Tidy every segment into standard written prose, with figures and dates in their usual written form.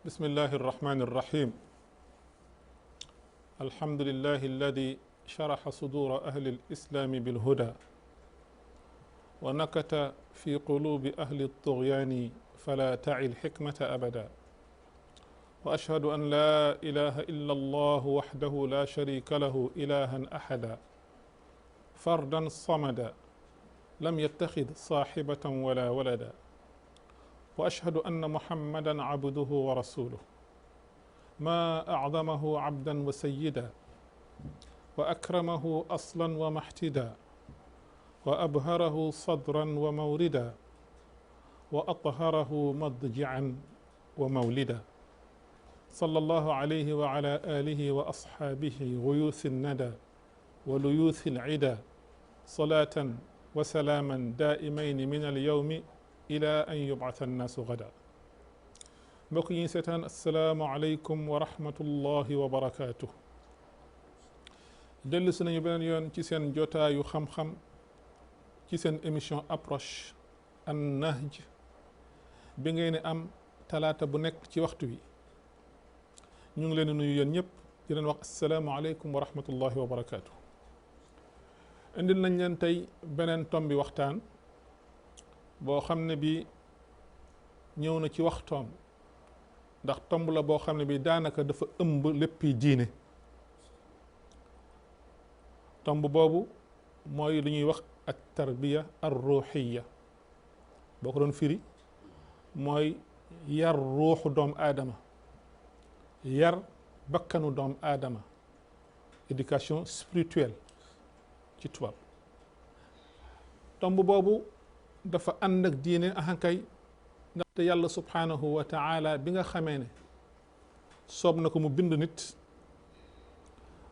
بسم الله الرحمن الرحيم. الحمد لله الذي شرح صدور أهل الإسلام بالهدى ونكت في قلوب أهل الطغيان فلا تعي الحكمة أبدا. وأشهد أن لا إله إلا الله وحده لا شريك له إلها أحدا فردا صمدا لم يتخذ صاحبة ولا ولدا. وأشهد أن محمدا عبده ورسوله ما أعظمه عبدا وسيدا وأكرمه أصلا ومحتدا وأبهره صدرا وموردا وأطهره مضجعا ومولدا. صلى الله عليه وعلى آله وأصحابه غيوث الندى وليوث العدا صلاة وسلاما دائمين من اليوم إلى أن يبعث الناس غدا. mbokk yi seetaan assalaamu aleykum wa rahmatullahi wa barakaatu. dellu si nañu beneen yoon ci seen jotaayu xam-xam ci seen émission approche an nahj bi ngeen am talaata bu nekk ci waxtu wi. ñu ngi leen di nuyu yéen ñëpp di leen wax assalaamu aleykum wa rahmatullahi wa barakaatu. indil nañ leen tey beneen tombi waxtaan boo xam ne bi ñëw na ci waxtoom ndax tomb la boo xam ne bi daanaka dafa ëmb léppi diine. tomb boobu mooy lu ñuy wax ak tarbiya ar ruuxiya boo ko doon firi mooy yar ruuxu doomu aadama, yar bakkanu doomu aadama, éducation spirituelle ci tubaab. tomb boobu dafa ànd ak diine ahankay ndaxte yàlla subhanahu wa taala bi nga xamee ne soob na ko mu bind nit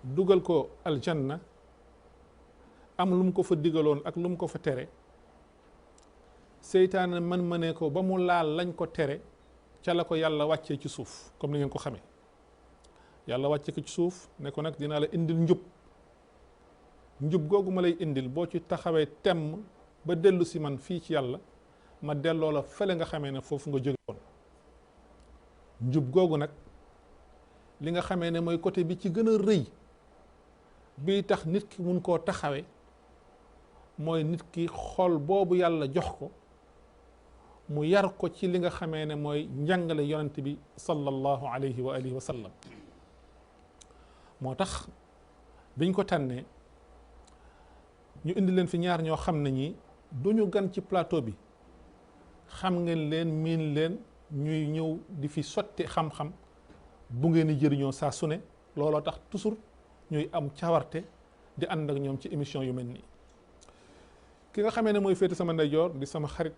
dugal ko aljanna am lu mu ko fa digaloon ak lu mu ko fa tere, seytaane mënee ko ba mu laal lañ ko tere ca la ko yàlla wàccee ci suuf. comme ni ngeen ko xamee yàlla wàccee ko ci suuf ne ko nag dinaa la indil njub googu ma lay indil boo ci taxawee temm ba dellu si man fii ci yàlla ma delloo la fële nga xamee ne foofu nga jóge woon. njub googu nag li nga xamee ne mooy côté bi ci gën a rëy bii tax nit ki mun koo taxawee mooy nit ki xol boobu yàlla jox ko mu yar ko ci li nga xamee ne mooy njàngale yonent bi sallallahu alayhi wa alihi wa sallam. moo tax biñ ko tànnee ñu indi leen fi ñaar ñoo xam ne ñi duñu gan ci plateau bi, xam ngeen leen miin leen, ñuy ñëw di fi sotti xam-xam bu ngeen di jëriñoo saa su ne. looloo tax toujours ñuy am cawarte di ànd ak ñoom ci émission yu mel nii. ki nga xamee ne mooy féete sama ndeyjoor di sama xarit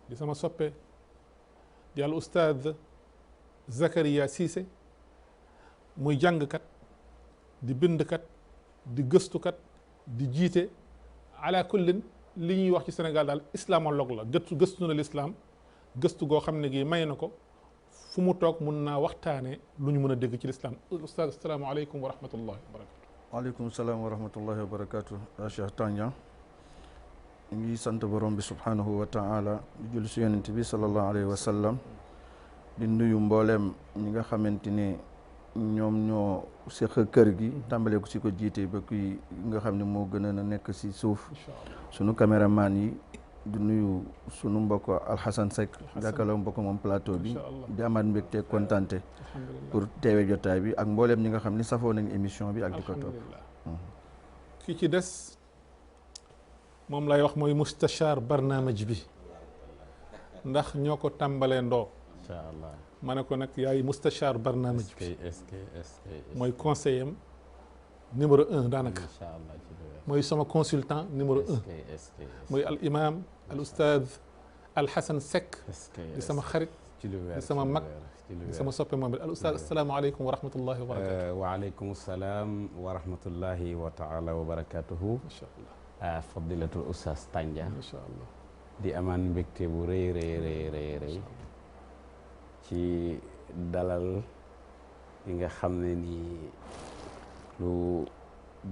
di sama soppe di al ustaaz Zakaria Cissé, muy jàngkat di bindkat di gëstukat di jiite ala kullin li ñuy wax ci Sénégal daal islamologue la. gëstu na l'islam gëstu goo xam ne gi may na ko fu mu toog mun naa waxtaane lu ñu mën a dégg ci l'islam. ustaaz asalaamaaleykum wa rahmatullahi wa barakatu. waaleykum salaam wa rahmatullahi wa barakatu. Cheikh Tandian ñu ngi sant borom bi subhanahu wa taala di julli si yonent bi sallallahu alayhi wa sallam di nuyu mbooleem ñi nga xamante ne ñoom ñoo seq kër gi tàmbale ko si ko jiite ba kuy nga xam ne moo gën a nekk si suuf. sunu caméraman yi di nuyu sunu mbokk Alxasan Seck jàkkaarloo mbokk moom plateau bi di amaat mbégte kontante pour teewe jotaay bi ak mbooleem ñi nga xam ni safoo nañ émission bi ak di ko topp. kii ci des moom lay wax mooy mustachar barnaamaj bi ndax ñoo ko tàmbalee ndoo. incha allah ma ne ko nag yaay mustachar barnaamaj bi mooy conseiller numéro 1 daanaka. mooy sama consultant numéro 1 mooy al imam al ustaaz al Hasan Seck di sama xarit di sama mag di sama soppe moom it al ustaaz asalaamaaleykum wa rahmatullahi wa barakatuh. waaleykum salaam wa rahmatullahi wa taala wa barakatuhu. incha allah fadilatul ustaaz Tandian. incha allah di amaan mbégte bu rëy ci dalal yi nga xam ne nii lu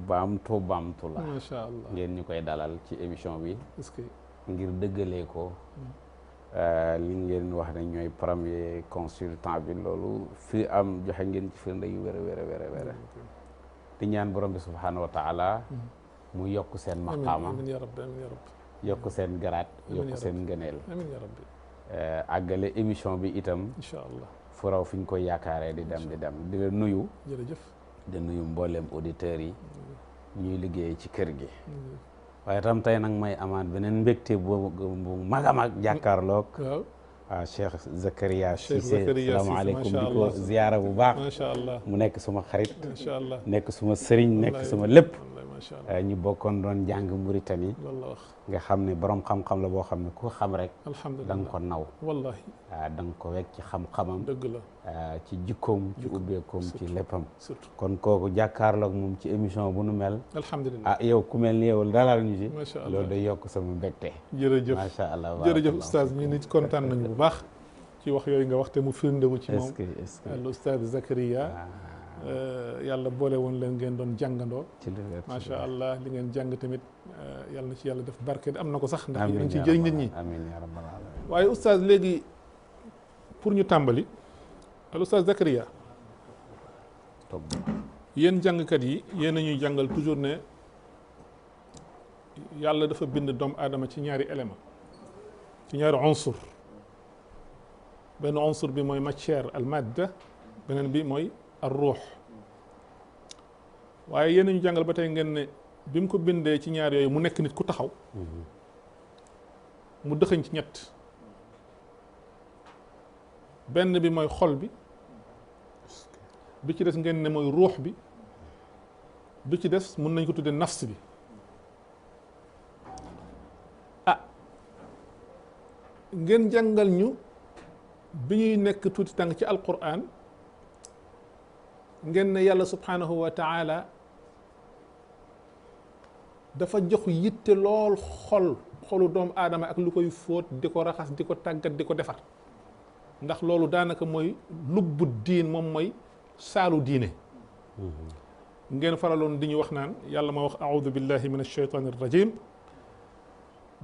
baamtu la. macha allah ngeen ñu koy dalal ci émission bi. est-ce que ngir dëggalee ko li ngeen wax ne ñooy premier consultant bi loolu fi am joxe ngeen ci firnde yu wér a wér a wér di ñaan borom bi subhaanahu wa taala mu yokk seen maqaama amiin ya rabbi amiin ya rabbi yokk seen garaat yokk seen ngëneel amiin ya rabbi àggale émission bi itam incha allah fu raw fi ñu koy yaakaaree di dem di la nuyu jërëjëf di nuyu mbooleem auditeurs yi ñuy liggéey ci kër gi waaye tam tey nag may amaat beneen mbégte bu mag a mag jàkkaarloog waaw Cheikh Zakaria Cissé salaamaaleykum di ko ziyaara bu baax macha allah mu nekk suma xarit macha allah nekk suma sëriñ nekk suma lépp macha allah ñu bokkoon doon jàng Mauritanie loolu la wax nga xam ne borom xam-xam la boo xam ne ku xam rek alhamdulilah da nga ko naw wallahi da nga ko wekk ci xam-xamam dëgg la ci jikkoom ci ubbeekoom ci léppam surtout kon kooku jàkkaarloog moom ci émission bu nu mel alhamdulilah yow ku mel ni yow dalal ñu ci macha allah loolu day yokk sama mbégte jërëjëf macha allah jërëjëf oustaz ñu nit kontaan nañu bu baax ci wax yooyu nga wax te mu firndewu ci moom est-ce que al oustaz Zakaria yàlla boole woon leen ngeen doon jàngandoo ci macha allah li ngeen jàng tamit yàlla na ci yàlla def barke am na ko sax ndax yéen ci jëriñ nit ñi amiin ya rabbal alamin waaye oustaz léegi pour ñu tàmbali al oustaz Zakaria yéen jàngkat yi yéen a ñuy jàngal toujours ne yàlla dafa bind doomu aadama ci ñaari élément ci ñaari unsur benn unsur bi mooy matière al madda beneen bi mooy ar ruux waaye yéen a ñu jàngal ba tey ngeen ne bi mu ko bindee ci ñaar yooyu mu nekk nit ku taxaw mu dëxëñ ci ñett benn bi mooy xol bi ci des ngeen ne mooy ruux bi ci des mun nañ ko tuddee nafs bi ngeen jàngal ñu bi ñuy nekk tuuti tàng ci alquran ngeen ne yàlla subhanahu wa taala dafa jox yitte lool xolu doomu aadama ak lu koy fóot di ko raxas di ko tàggat di ko defar ndax loolu daanaka mooy lubbu diin moom mooy saalu diine ngeen faraloon di ñu wax naan yàlla ma wax audu billahi min alshaytan arrajim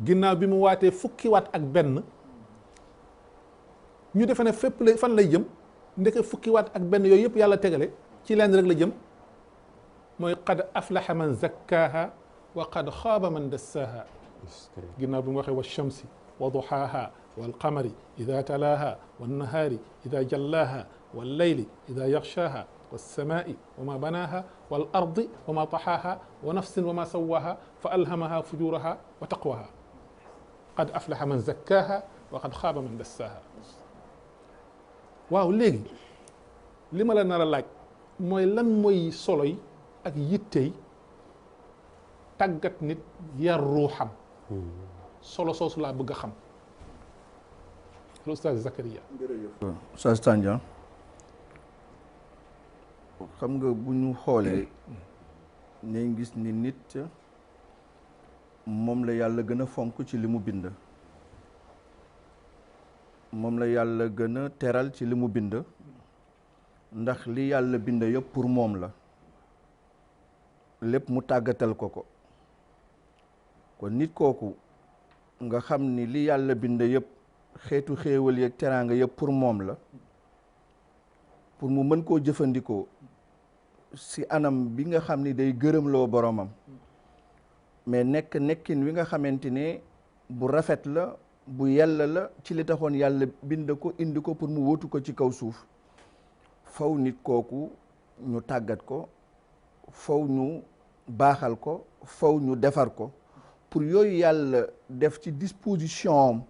ginnaaw bi mu waatee fukki waat ak benn ñu defe ne fépp la fan lay jëm ndeke fukki waat ak benn yooyu yëpp yàlla tegale ci leen rek la jëm mooy qad aflaha man zakkaaha wa qad xaaba man dassaaha ginnaaw bi mu waxee wa shamsi wa duhaaha wal qamari ida talaaha wan nahaari ida jallaaha wal layli ida yaxshaaha والسماء وما بناها والأرض وما طحاها ونفس وما سواها فألهمها فجورها وتقواها قد أفلح من زكاها وقد خاب من دساها waaw léegi li ma la nar a laaj mooy lan mooy solo yi ak yittey tàggat nit yar ruuxam solo soosu laa bëgg a xam Oustaz Zakaria Oustaz Tandian xam nga bu ñu xoolee nañ gis ni nit moom la yàlla gën a fonk ci li mu bind moom la yàlla gën a teral ci li mu bind ndax li yàlla bind yëpp pour moom la lépp mu tàggatal ko kon nit kooku nga xam ni li yàlla bind yëpp xeetu xéewal yeeg teraanga yëpp pour moom la pour mu mën koo jëfandikoo si anam bi nga xam ni day gërëmloo boromam mais nekkin wi nga xamante ne bu rafet la bu yàlla la ci li taxoon yàlla bind ko indi ko pour mu wóotu ko ci kaw suuf faw nit kooku ñu tàggat ko faw ñu baaxal ko faw ñu defar ko pour yooyu yàlla def ci disposition am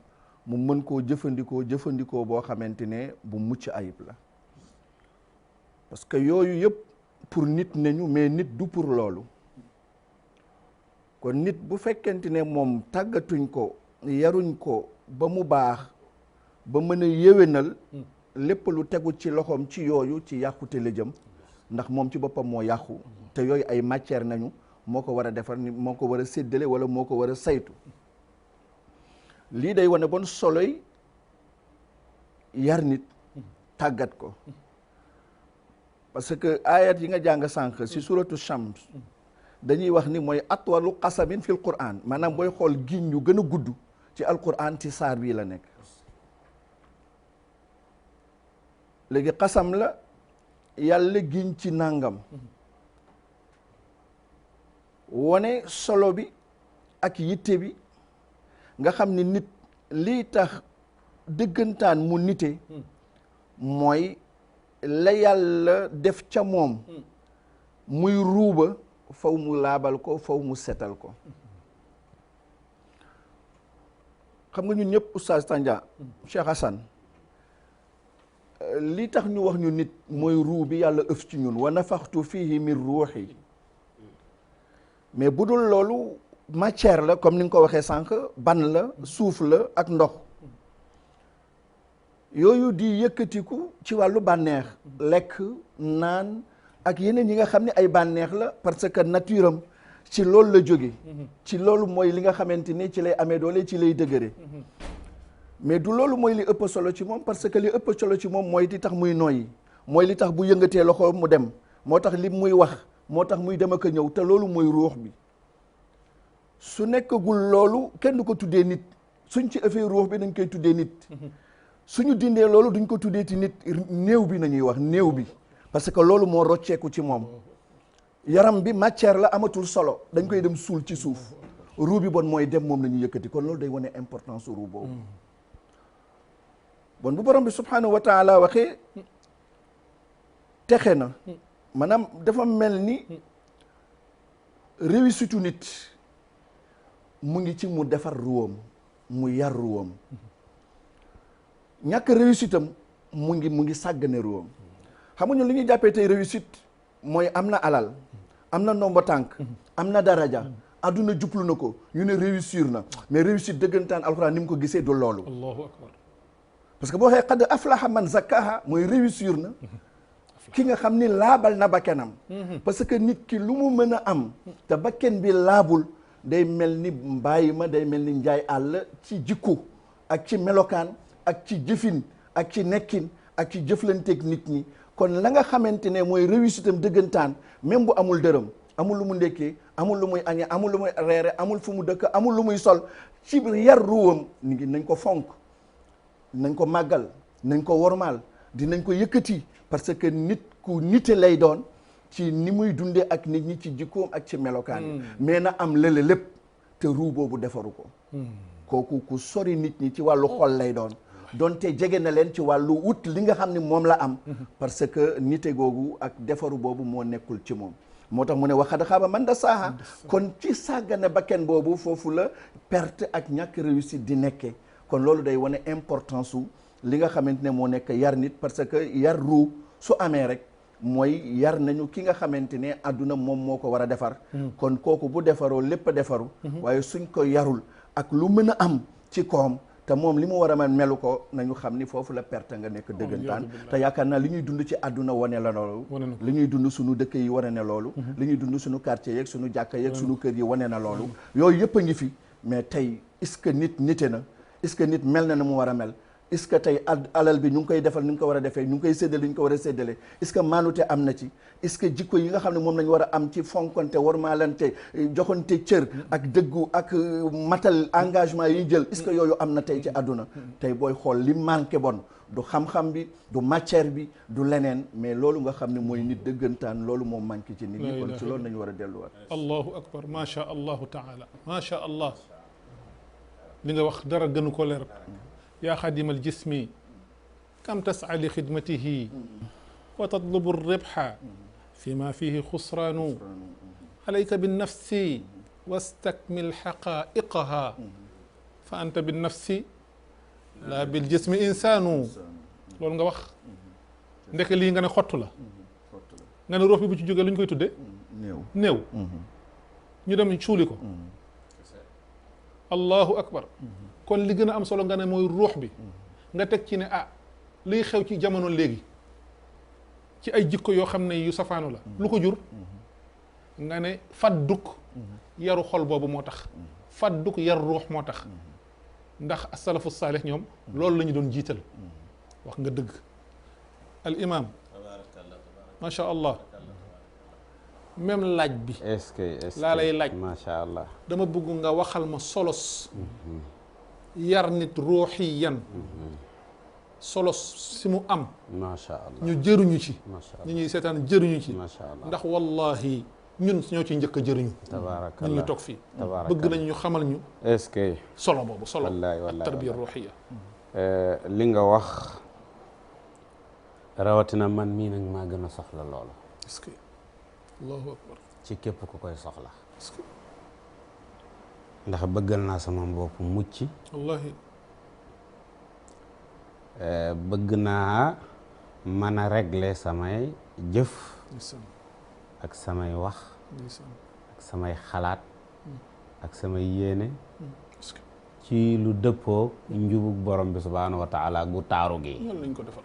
mu mën koo jëfandikoo boo xamante ne bu mucc ayib la parce que yooyu yëpp pour nit nañu mais nit du pour loolu kon nit bu fekkente ne moom tàggatuñ ko yaruñ ko ba mu baax ba mën a yéwénal lépp lu tegu ci loxoom ci yooyu ci yàqute la jëm ndax moom ci boppam moo yàqu te yooyu ay matière nañu moo ko war a defar ni moo ko war a séddale wala moo ko war a saytu lii day wane bon soloy yar nit tàggat ko parce que ayat yi nga jàng sànq si suratu Shams dañuy wax ni mooy atwalu qasamin fil Qur'an maanaam booy xool giñ yu gën a gudd ci alquran ci saar bii la nekk léegi xasam la yàlla giñ ci nangam wone solo bi ak yitte bi nga xam ni nit lii tax dëggantaan mu nite mooy la yàlla def ca moom muy ruuba faw mu laabal ko faw mu setal ko xam nga ñun ñëpp Oustaz Tandia Cheikh Hassan li tax ñu wax ñu nit mooy ruu bi yàlla ëf ci ñun wa nafaxtu fihi min ruuxi mais bu dul loolu matière la comme ni nga ko waxee sànq ban la suuf la ak ndox yooyu di yëkkatiku ci wàllu bànneex lekk naan ak yeneen yi nga xam ne ay bànneex la parce que nature am ci loolu la jóge ci loolu mooy li nga xamante ni ci lay amee doole ci lay dëgëre mais du loolu mooy li ëpp solo ci moom parce que li ëpp solo ci moom mooy li tax muy noyyi mooy li tax bu yëngatee loxo mu dem moo tax li muy wax moo tax muy dem ak a ñëw te loolu mooy ruux bi su nekkagul loolu kenn du ko tuddee nit suñ ci ëffee ruux bi dañ koy tuddee nit suñu dindee loolu duñ ko tuddee ci nit néew bi nañuy wax néew bi parce que loolu moo rocceeku ci moom yaram bi matière la amatul solo dañ koy dem suul ci suuf ruu bi bon mooy dem moom la ñuy yëkkati kon loolu day wane importance ruu boobu bon bu borom bi subhanahu wa taala waxee texe na maanaam dafa mel ni réussite nit mu ngi ci mu defar ruwam mu yar ruwam ñàkk réussite am mu ngi sàggane ruwam xam nga ñun li ñuy jàppee tey réussite mooy am na alal am na ndombo tànk am na daraja adduna jublu na ko ñu ne réussir na mais réussite dëggantaan alxuraan ni mu ko gisee du loolu allahu akbar parce que boo waxee qad aflaha man zakkaha mooy réussir na ki nga xam ni laabal na bakkenam parce que nit ki lu mu mën a am te bakken bi laabul day mel ni mbàyyi ma day mel ni njaay àll ci jikko ak ci melokaan ak ci jëfin ak ci nekkin ak ci jëflanteeg nit ñi kon la nga xamante ne mooy réussite am dëggantaan même bu amul dërëm amul lu mu ndekkee amul lu muy añee amul lu muy reere amul fu mu dëkk amul lu muy sol ci yar ruwam ni ngi nañ ko fonk nañ ko màggal nañ ko wormaal dinañ ko yëkkati parce que nit ku nite lay doon ci ni muy dundee ak nit ñi ci jikkoom ak ci melokaan mais na am lële lépp te ruu boobu defaru ko kooku ku sori nit ñi ci wàllu xol lay doon donte jege na leen ci wàllu wut li nga xam ne moom la am parce que nite googu ak defaru boobu moo nekkul ci moom moo tax mu ne waxad xaaba man dasaaha kon ci sàggane bakken boobu foofu la perte ak ñàkk réussite di nekkee kon loolu day wane importance su li nga xamante ne moo nekk yar nit parce que yar ruu su amee rek mooy yar nañu ki nga xamante ne àdduna moom moo ko war a defar kon kooku bu defaroo lépp a defaru waaye suñ ko yarul ak lu mën a am ci koom te moom li mu war a mën melu ko nañu xam ni foofu la perte nga nekk dëggantaan te yaakaar naa li ñuy dund ci àdduna wane la loolu li ñuy dund suñu dëkk yi wane na loolu li ñuy dund suñu quartier yeeg suñu jàkka yeeg suñu kër yi wane na loolu yooyu yëpp a ngi fi mais tey est-ce que nit nite na est-ce que nit mel na mu war a mel est-ce que tey alal bi ñu ngi koy defal ni ñu ko war a defee ñu ngi koy séddale ni ñu ko war a séddale est-ce que maanute am na ci est-ce que jikko yi nga xam ne moom lañu war a am ci fonkonte warmaalante joxante cër ak dëggu ak matal engagement yi jël est-ce que yooyu am na tey ci àdduna tey booy xool li manqué bon du xam-xam bi du matière bi du leneen mais loolu nga xam ne mooy nit dëggantaan loolu moo manqué ci nit ñi kon ci loolu nañu war a delluwaat allahu akbar ma sha allahu taala ma sha allah li nga wax dara gënu ko leer yaa xadimal jismi kam tas'a li xidmatihi wa tatlubu ribha fi ma fihi xusraanu alayka binnafsi wastakmil xaqaiqaha fa anta binnafsi la biljismi insaanu loolu nga wax ndeke lii nga ne xottu la nga ne ruux bi bu ci jógee lu ñu koy tudde néew ñu dem suuli ko allahu akbar kon li gën a am solo nga ne mooy ruux bi nga teg ci ne ah liy xew ci jamono léegi ci ay jikko yoo xam ne yu safaanu la lu ko jur nga ne fadduk yaru xol boobu moo tax fadduk yar ruux moo tax ndax asalafu saalih ñoom loolu la ñu doon jiital wax nga dëgg al imam macha allah même laaj bi est-ce que laa lay laaj macha allah dama bëgg nga waxal ma solos yar nit ruuxiyan solo si mu am macha allah ñu jëruñu ci macha ñi allah ñuy seetaan jëruñu ci macha allah ndax wallahi ñun ñoo ci njëkk a jëriñu tabaarakallah ñun ñu toog fii tabaarakallah bëgg nañ ñu xamal ñu est-ce que solo boobu solo wallahi wallahi tarbiya ruuxiya li nga wax rawatina man mii nag maa gën a soxla loolu est-ce que allahu akbar ci képp ku koy soxla est-ce que ndax bëggal naa sama bopp mucc wallahi bëgg naa mën a régler samay jëf ndeysaan ak samay wax ndeysaan ak samay xalaat ak samay yéene est-ce que ci lu dëppoo njubug borom bi subhaanahu wa taala gu taaru gi ñoom lañ ko defal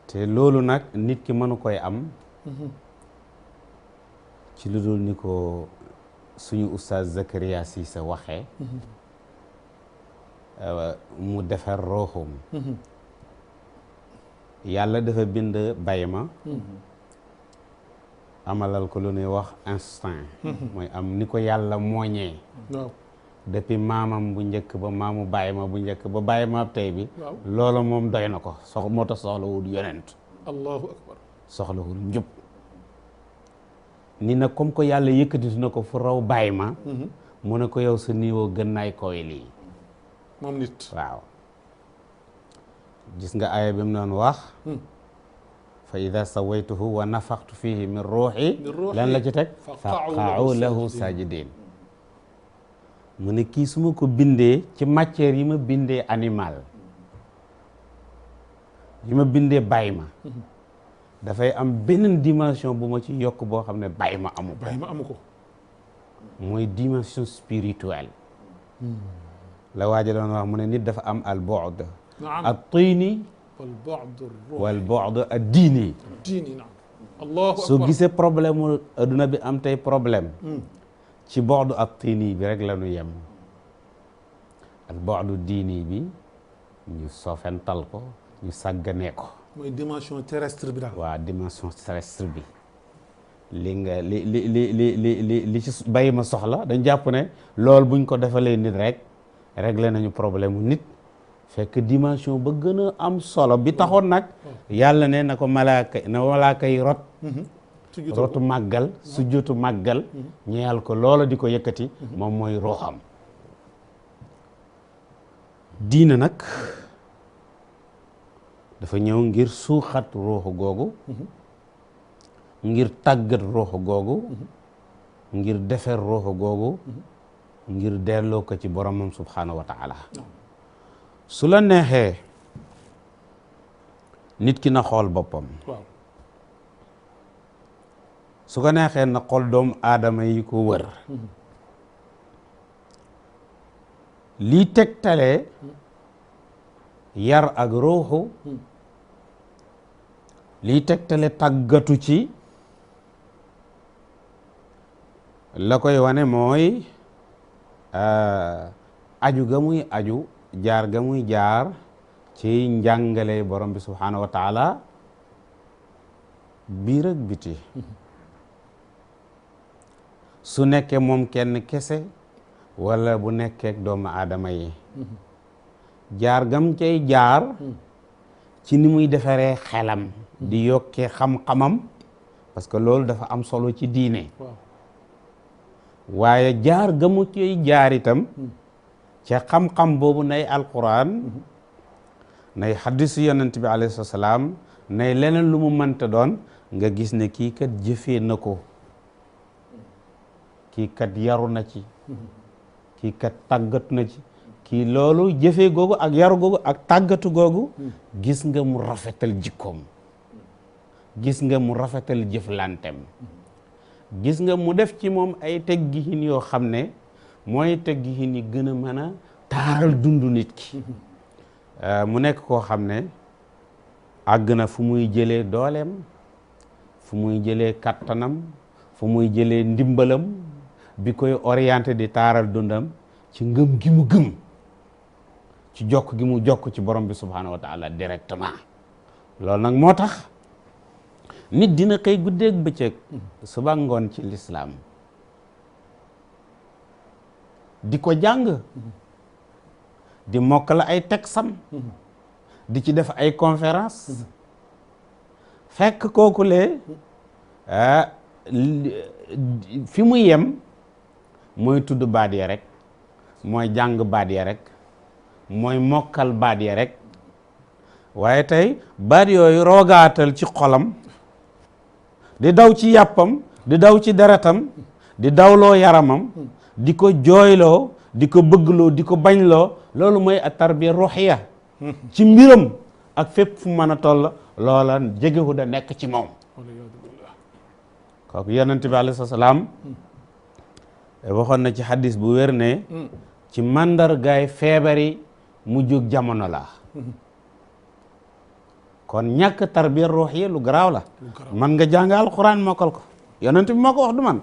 te loolu nag nit ki mënu koy am ci lu dul ni ko suñu oustaz Zakaria Cissé waxee mu defar rooxum yàlla dafa bind bay ma amalal ko lu ñuy wax instinct mooy am ni ko yàlla mooñee waaw depuis maamam bu njëkk ba maamu bàyyi ma bu njëkk ba bàyyi ma tey bi waaw loolu moom doy na ko moo tax soxlawul yonent allahu akbar soxlawul njub ni nag comme que yàlla yëkkati na ko fu raw bàyyi ma mu ne ko yow sa niveau gën naay koy lii moom nit waaw gis nga aaya bi mu doon wax fa ida sawaytuhu wa nafaxtu fihi min ruuxi lan la ci teg fa qa'u lahu sajidin mu ne kii su ma ko bindee ci matière yi ma bindee animal yi ma bindee bàyyi ma dafay am beneen dimension bu ma ci yokk boo xam ne bàyyi ma amu ko mooy dimension spirituelle la waaja doon wax mu ne nit dafa am al bu'd al tini wal bu'd al diini soo gisee problème mu adduna bi am tey problème ci bu'd al tini bi rek la ñu yem al bu'd diini bi ñu sofental ko ñu sàgganee ko mooy dimension terrestre bi daal waaw dimension terrestre bi li nga li ci bàyyi ma soxla dañ jàpp ne loolu buñ ko defalee nit rek réglé nañu problème mu nit fekk dimension ba gën a am solo bi taxoon nag yàlla ne na ko malaaka yi rotu màggal sujjóotu màggal ñeyal ko loola di ko yëkkati moom mooy ruuxam diina nag dafa ñëw ngir suuxat ruuxu googu ngir tàggat ruuxu googu ngir defer ruuxu googu ngir delloo ko ci boromam subhaanahu wa taala su la neexee nit ki na xool boppam su ko neexee na xool doomu aadama yi ko wër lii tegtalee yar ak ruuxu lii tegtale tàggatu ci la koy wane mooy aju ga muy aju jaar ga muy jaar ci njàngale borom bi subhaanahu wa taala biir ak biti su nekkee moom kenn kese wala bu nekkee doomu aadama yi jaar gam cay jaar ci ni muy defaree xelam di yokkee xam-xamam parce que loolu dafa am solo ci diine waaye jaar gamu cay jaar itam ca xam-xam boobu nay alquran nay xaddisu yonent bi alayhi salaam nay leneen lu mu mënta doon nga gis ne kii kat jëfee na ko kii kat yaru na ci kii kat tàggatu na ci kii loolu jëfee googu ak yaru googu ak tàggatu googu gis nga mu rafetal jikkoom gis nga mu rafetal jëflantem gis nga mu def ci moom ay teggiin yoo xam ne mooy teggiin yi gën a mën a taaral dundu nit ki mu nekk koo xam ne àgg na fu muy jëlee dooleem fu muy jëlee kattanam fu muy jëlee ndimbalam bi koy orienté di taaral dundam ci ngëm gi mu gëm ci jokk gi mu jokk ci borom bi subhaanahu wa taala directement loolu nag moo tax nit dina xëy guddeeg bëccëg suba ngoon ci lislaam di ko jàng di mokkal ay teksam di ci def ay conférence fekk kooku lee fi mu yem mooy tudd baat ya rek mooy jàng baat ya rek mooy mokkal baat ya rek waaye tey baat yooyu roogaatal ci xolam di daw ci yàppam di daw ci deretam di dawloo yaramam di ko jooyloo di ko bëggloo di ko bañloo loolu mooy a tarbiya ruuxiya ci mbiram ak fépp fu mën a toll loola jegewu da nekk ci moom kooku yonent bi alayhi salaam waxoon na ci xadis bu wér ne ci màndargaay feebari mu jóg jamono la kon ñàkk tarbiya ruuxiya lu garaaw la man nga jàng alquran mokkal ko yonent bi moo ko wax du man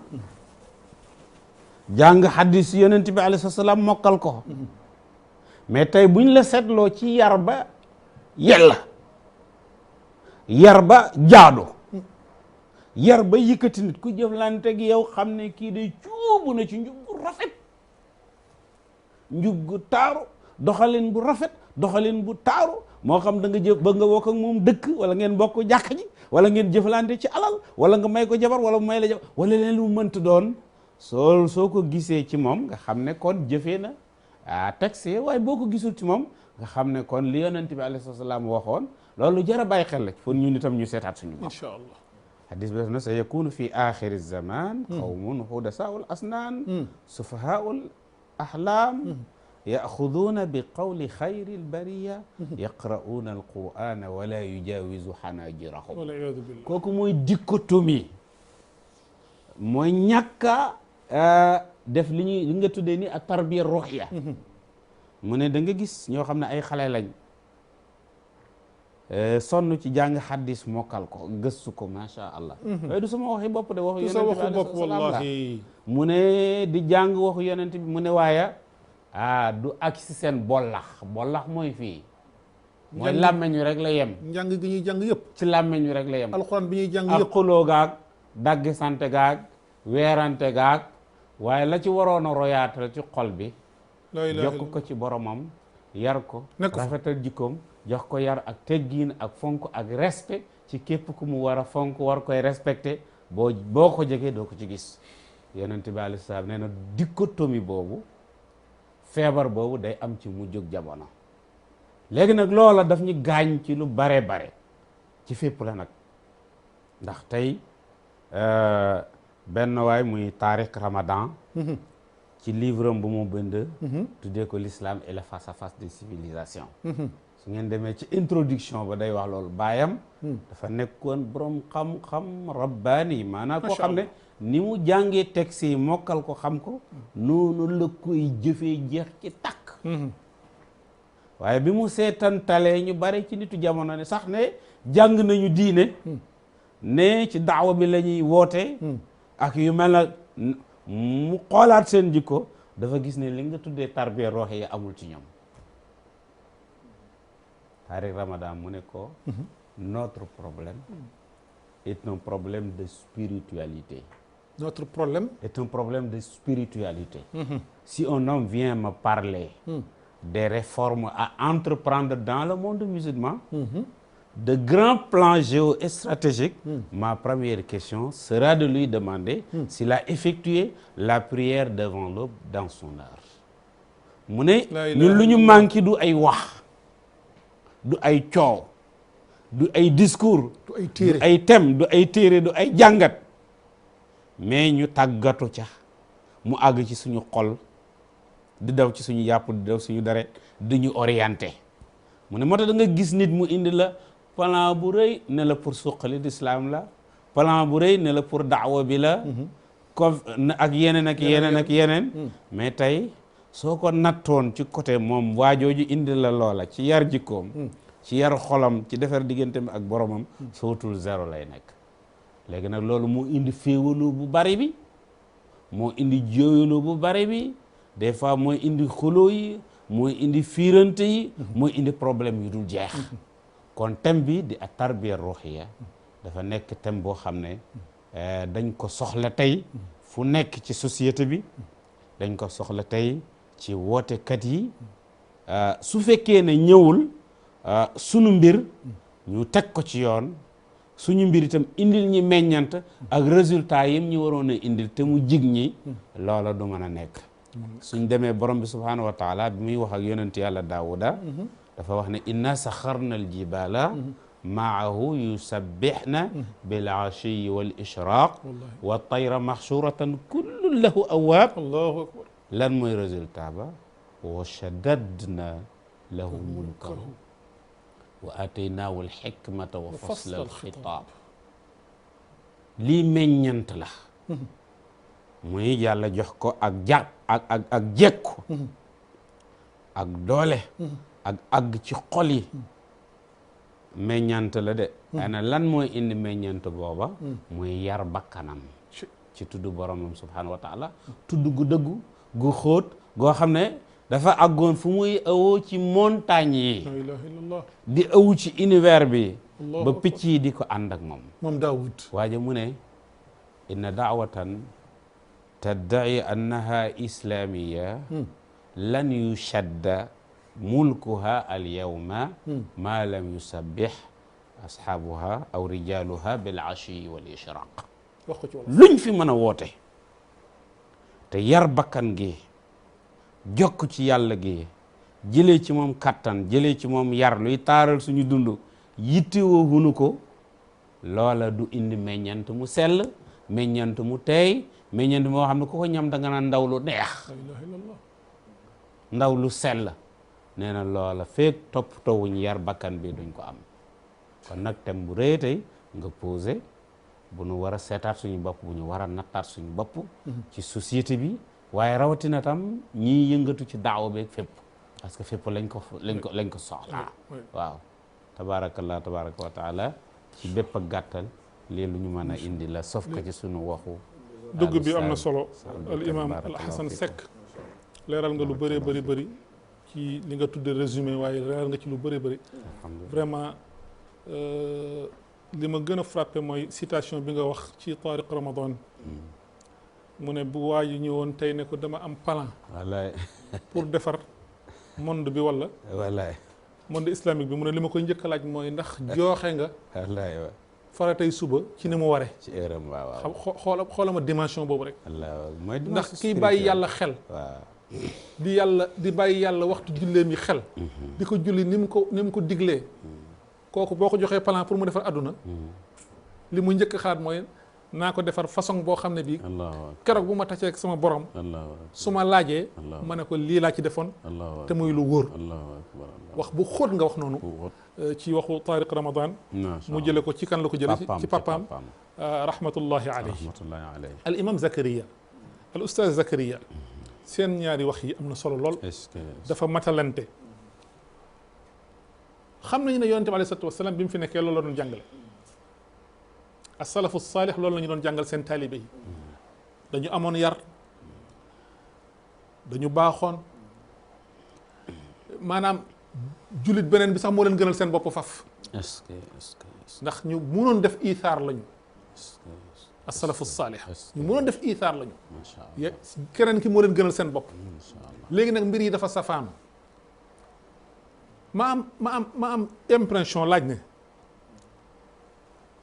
jàng xadis yonent bi alayhi salaam mokkal ko mais tey buñ la seetloo ci yar ba yella yar ba jaadu yar ba yëkkati nit ku jëflanteeg yow xam ne kii day cuubu na ci njub gu rafet njub gu taaru doxalin bu rafet doxalin bu taaru moo xam da nga jëf ba nga wokk ak moom dëkk wala ngeen bokk jàkk ji wala ngeen jëflante ci alal wala nga may ko jabar wala mu may la jabar wala leen lu mënta doon soo ko gisee ci moom nga xam ne kon jëfee na texte waaye boo ko gisul ci moom nga xam ne kon li yonent bi alayhi salaam waxoon loolu jar a bàyyi xel la pour ñun itam ñu seetaat suñu bopp incha allah hadis bi def na sa yakunu fi axiri zaman qawmun hudasaul asnaan sufahaul ahlaam yaxuduuna bi qawli xayri lbariya yaqra'uuna alqur'ana wala yujawizu xanaajirahum kooku mooy dichotomie mooy ñàkka def li nga tuddee ni ak tarbiya ruuxiya mu ne da nga gis ñoo xam ne ay xale lañ sonn ci jàng xaddis mokkal ko gëstu ko macha allah waaye du sama waxi bopp de waxu yonent bi wallahi mu ne di jàng waxu yonent bi mu ne waaye du ak si seen bollax mooy fii mooy làmmeñ wi rek la yem njàng gi ñuy jàng yëpp ci làmmeñ wi rek la yem alxuraan bi ñuy jàng yëpp ak xuloo gaag dagg sante gaag weerante gaag waaye la ci waroon a royaatal ci xol bi jokk ko ci boromam yar ko rafetal jikkoom jox ko yar ak teggiin ak fonk ak respect ci képp ku mu war a fonk war koy respecté boo ko jegee doo ko ci gis yonent bi alayhi salaam nee na dichotomie boobu feebar boobu day am ci mu jóg jamono léegi nag loola daf ñu gaañ ci lu bare ci fépp la nag ndax tey benn waay muy Tariq Ramadan ci livre am bu mu bind tuddee ko l'islam et le face à face des civilisations su ngeen demee ci introduction ba day wax loolu baayam dafa nekkoon borom xam-xam rabbaani maanaam koo xam ne ni mu jàngee texte yi mokkal ko xam ko noonu la koy jëfee jeex ci takk waaye bi mu seetantalee ñu bare ci nitu jamono ne sax ne jàng nañu diine ne ci daawa bi la ñuy woote ak yu mel na mu xoolaat seen jikko dafa gis ne li nga tuddee tarbiya ruuhi yi amul ci ñoom Tariq Ramadan mu ne ko notre problème est un problème de spiritualité. Notre problème est un problème de spiritualité. Si un homme vient me parler des réformes à entreprendre dans le monde musulman, de grands plans géostratégiques, ma première question sera de lui demander s'il a effectué la prière devant l'aube dans son heure. mu ne ñun lu ñu manqué du ay wax du ay coow du ay discours du ay thème du ay téere du ay jàngat mais ñu tàggatu ca mu àgg ci suñu xol di daw ci suñu yàpp di daw suñu deret di ñu orienté mu ne moo tax da nga gis nit mu indi la plan bu rëy ne la pour suqali l'islam la plan bu rëy ne la pour daawa bi la ko ak yeneen ak yeneen ak yeneen mais tey soo ko nattoon ci côté moom waajooju indi la loola ci yar jikkoom ci yar xolam ci defar digganteem ak boromam sootul zéro lay nekk léegi nag loolu moo indi féewaloo bu bari bi moo indi jooyaloo bu bari bi des fois mooy indi xuloo yi mooy indi fiirante yi mooy indi problème yu dul jeex kon thème bi di ak tarbiya ruuxiya dafa nekk thème boo xam ne dañ ko soxla tey fu nekk ci société bi dañ ko soxla tey ci wootekat yi su fekkee ne ñëwul sunu mbir ñu teg ko ci yoon suñu mbir itam indil ñi meññant ak résultat yim ñu waroon a indil te mu jig ñi loola du mën a nekk suñ demee borom bi subhanahu wa taala bi muy wax ak yonent yàlla daawuda dafa wax ne inna saxarna al jibala maahu yusabbixna bil ashiyi wal ishraq wa tayra maxshuratan kullun lahu awaab allahu akbar lan mooy résultat ba wa shaddadna lahu mulkahu wa ataynaahu alxikmata wa fasla alxitaab lii meññant la muy yàlla jox ko ak ak jekku ak doole ak àgg ci xol yi meññant la de ana lan mooy indi meññant booba muy yar bakkanam ci tudd boromam subhanahu wa taala tudd gu dëggu gu xóot goo xam ne dafa àggoon fu muy awoo ci montagne yi la ilaha illallah di awu ci univers bi Allahu ba picc yi di ko ànd ak moom Daawud waaye mu ne inna daawatan taddai annaha islamiya lan yushadda mulkuha al yawma ma lam yusabbih ashaabuha aw rijaluha bil ashi wal ishraq wax ko ci wolof luñ fi mën a woote te yar bakkan gi jokk ci yàlla gi jëlee ci moom kattan jëlee ci moom yar luy taaral suñu dund yittewoo hunu ko loola du indi meññant mu sell meññant mu teey meññant moo xam ne ku ko ñam da nga naan ndaw lu neex la ilaha illallah ndaw lu sell nee na loola feek toppatoowuñ yar bakkan bi duñ ko am kon nag thème bu rëy tey nga posé bu ñu war a seetaat suñu bopp bu ñu war a nattaat suñu bopp ci société bi waaye rawatina tam ñiy yëngatu ci daawa beeg fépp parce que fépp lañ ko soxlaa waaw tabaarakallah tabaaraka wa taala ci bépp ak gàttal lii lu ñu mën a indi la sauf que ci suñu waxu dugg bi am na solo al imam al Hasan Seck leeral nga lu bëree bëri ci li nga tudde résumé waaye leeral nga ci lu bëree bëri vraiment li ma gën a frappé mooy citation bi nga wax ci Tariq Ramadan mu ne bu waa ji ñëwoon tey ne ko dama am plan wallaay pour defar monde bi wala wallaay monde islamique bi mu ne li ma koy njëkk a laaj mooy ndax jooxe nga wallaay faratay suba ci ni mu waree ci erreur waaw xam xoolama dimension boobu rek mooy ndax kiy bàyyi yàlla xel waaw di bàyyi yàlla waxtu julleem yi xel di ko julli ni mu ko diglee kooku boo ko joxee plan pour mu defar àdduna li mu njëkk xaat mooy naa ko defar façon boo xam ne bii keroog bu ma tasee ak sama borom su ma laajee ma ne ko lii laa ci defoon te muy lu wóor wax bu xóot nga wax noonu ci waxu Tariq Ramadan mu jële ko ci kan la ko jële ci papaam rahmatullahi alayhi al imam Zakariya al ustaz Zakariya seen ñaari wax yi am na solo lool dafa matalante xam nañu ne yonente bi alayhi salaatu wasalaam bi mu fi nekkee loolu la doon jàngale as-salafu saalix loolu la ñu doon jàngal seen taalibe yi dañu amoon yar dañu baaxoon maanaam jullit beneen bi sax moo leen gënal seen bopp faf ndax ñu mënoon def ithaar lañu as-salafu saalix ñu mënoon def ithaar lañu keneen ki moo leen gënal seen bopp léegi nag mbir yi dafa safaanu ma am impression laaj ne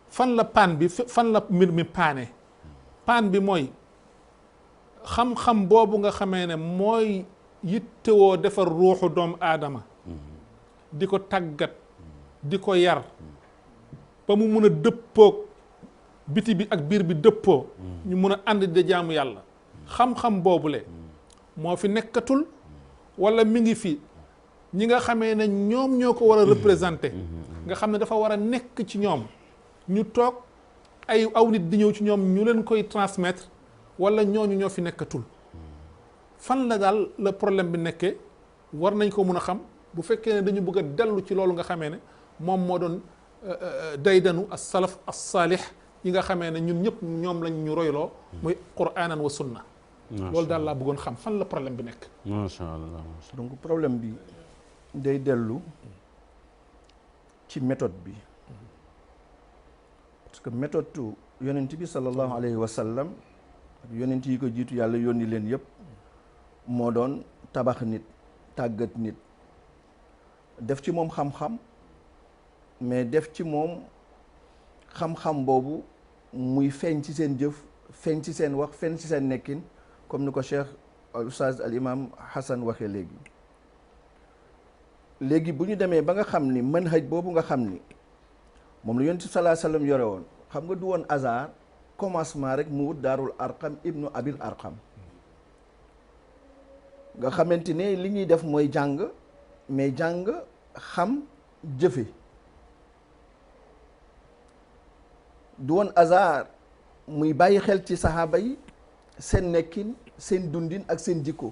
fan la mbir mi paane paan bi mooy xam-xam boobu nga xamee ne mooy yittewoo defar ruuxu doomu aadama di ko tàggat di ko yar ba mu mun a dëppoog biti bi ak biir bi dëppoo ñu mun a ànd di jaamu yàlla xam-xam boobule moo fi nekkatul wala mi ngi fi ñi nga xamee ne ñoom ñoo ko war a représenté nga xam ne dafa war a nekk ci ñoom ñu toog aw nit di ñëw ci ñoom ñu leen koy transmettre wala ñooñu ñoo fi nekkatul fan la daal le problème bi nekkee war nañ ko mun a xam bu fekkee ne dañu bëgg a dellu ci loolu nga xamee ne moom moo doon daydanu as salaf as saalih yi nga xamee ne ñun ñëpp ñoom lañ ñu royloo muy quraanan wa sunna loolu daal laa bëggoon xam fan la problème bi nekk macha allah donc problème bi day dellu ci méthode bi parce que méthode tu yonent bi sallallahu alayhi wa sallam ak yonent yi ko jiitu yàlla yónni leen yëpp moo doon tabax nit tàggat nit def ci moom xam-xam mais def ci moom xam-xam boobu muy feeñ ci seen jëf feeñ ci seen wax feeñ ci seen nekkin comme ni ko Cheikh al Oustaz al Imam Hassan waxee léegi bu ñu demee ba nga xam ni manhaj boobu nga xam ni moom la Yonent bi sallallahu alayhi wa sallam yore woon xam nga du woon hasard commencement rek mu wut Daarul Arqam ibnu Abil Arqam nga xamante ne li ñuy def mooy jàng mais jàng xam jëfe du woon hasard muy bàyyi xel ci saxaaba yi seen nekkin seen dundin ak seen jikko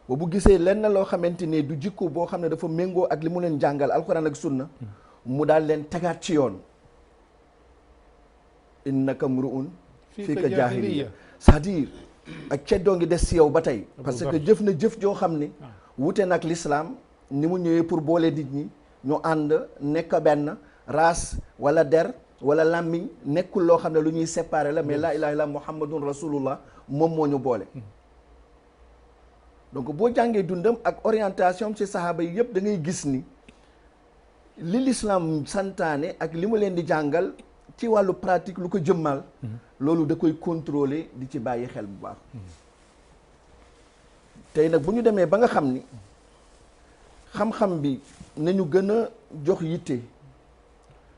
ba bu gisee lenn loo xamante ne du jikko boo xam ne dafa méngoo ak li mu leen jàngal alxuraan ak sunna mu daal leen tegaat ci yoon innaka mru'un fii ka jaahiliya c'est-à-dire ak ceddoo ngi des ci yow ba tey parce que jëf na jëf joo xam ni wute nag l'islam ni mu ñëwee pour boole nit ñi ñu ànd nekk benn race wala der wala làmmiñ nekkul loo xam ne lu ñuy séparer la mais laa ilaha illa muhammadun rasulullah moom moo ñu boole donc boo jàngee dundam ak orientation ci sahaaba yi yëpp da ngay gis ni li l'islam santaane ak li mu leen di jàngal ci wàllu pratique lu ko jëmmal loolu da koy contrôler di ci bàyyi xel bu baax tey nag bu ñu demee ba nga xam ni xam-xam bi nañu gën a jox yitte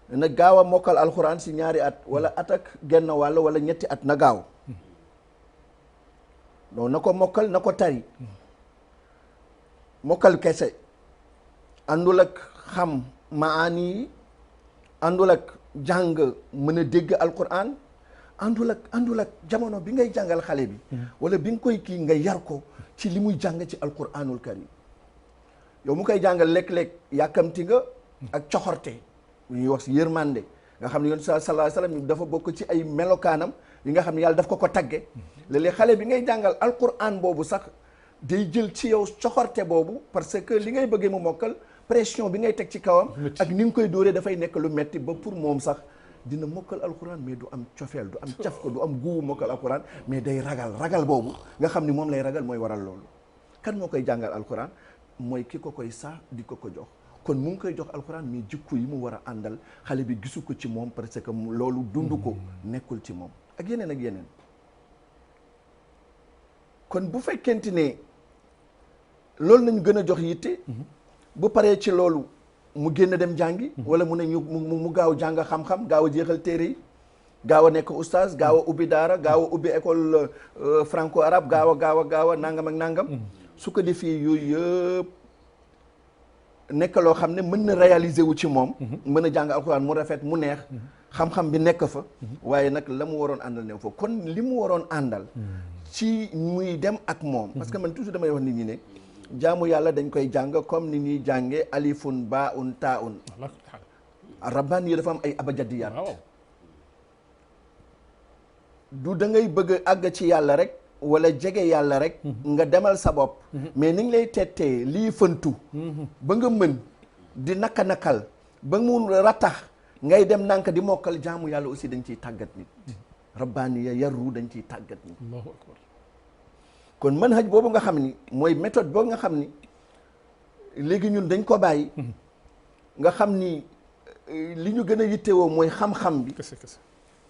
na gaaw a mokkal alxuraan si ñaari at wala at ak genn wàll wala ñetti at na gaaw donc na ko mokkal na ko tari mokkal kese àndul ak xam maani yi àndul ak jàng mën a dégg alquran àndul ak jamono bi ngay jàngal xale bi wala bi nga koy kii nga yar ko ci li muy jàng ci alquranul karim yow mu koy jàngal léeg-léeg yàkkamti nga ak coxorte lu ñuy wax si yërmande nga xam ne yoon sallallahu alayhi wasallam dafa bokk ci ay melokaanam yi nga xam ne yàlla daf ko tagge léeg-léeg xale bi ngay jàngal alquran boobu sax day jël ci yow coxorte boobu parce que li ngay bëggee mu mokkal pression bi ngay teg ci kawam ak ni nga koy dóoree dafay nekk lu metti ba pour moom sax dina mokkal alquran mais du am cofeel du am caf ko du am guubu mokkal alquran mais day ragal boobu nga xam ni moom lay ragal mooy waral loolu kan moo koy jàngal alquran mooy ki ko koy saa di ko jox kon mu ngi koy jox alquran mais jikko yi mu war a àndal xale bi gisu ko ci moom parce que loolu dund ko nekkul ci moom ak yeneen kon bu fekkente ne loolu nañu gën a jox yitte bu paree ci loolu mu génn dem jàngi wala mu ne mu gaaw jàng xam-xam gaaw a jeexal téere yi gaaw a nekk oustaz gaaw a ubbi daara gaaw a ubbi école franco arabe gaaw a nangam ak nangam su ko defee yooyu yëpp nekk loo xam ne mën na réaliser wu ci moom mën a jàng alxuraan mu rafet mu neex xam-xam bi nekk fa waaye nag la mu waroon àndal ne fa kon li mu waroon àndal ci muy dem ak moom parce que man toujours damay wax nit ñi ne jaamu yàlla dañ koy jàng comme ni ñuy jànge alifun baun taun rabbaan yi dafa am ay abajadiyaat du da ngay bëgg a àgg ci yàlla rek wala jege yàlla rek nga demal sa bopp mais ni ngi lay tettee lii fëntu ba nga mën di nakal ba mu ratax ngay dem nank di mokkal jaamu yàlla aussi dañ ciy tàggat nit rabbaani ya yarru dañ ciy tàggat nit Allahu akbar kon manhaj boobu nga xam ni mooy méthode boobu nga xam ni léegi ñun dañ ko bàyyi nga xam ni li ñu gën a yittewoo mooy xam-xam bi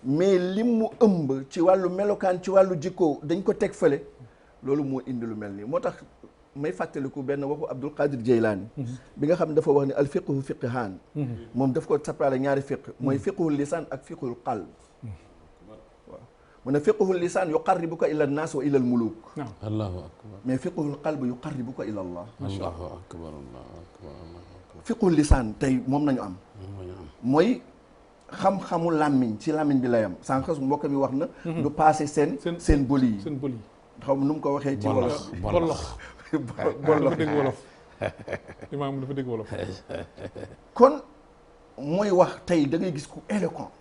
mais li mu ëmb ci wàllu melokaan ci wàllu jikko dañ ko teg fële loolu moo indi lu mel nii moo tax may fàttaliku benn waxu Abdul Qadir Jeylaani bi nga xam ne dafa wax ne al fiqhu fiqhaan moom daf ko sappaale ñaari fiq mooy fiqhul lisaan ak fiqhul qalb waaw mu ne fiqhul lisaan yuqarribuka ila nnaas wa ila al muluk allahu akbar mais fiqhul qalb yuqarribuka ila allah allahu akbar allahu akbar fiqhul lisaan tey moom nañu am mooy xam-xamu làmmiñ ci làmmiñ bi la yam sànq mbokk mi wax na du passé seen bëli yi xaw ma nu mu ko waxee ci wolof dafa dégg wolof imaam dafa dégg wolof kon mooy wax tey da ngay gis ku éloquent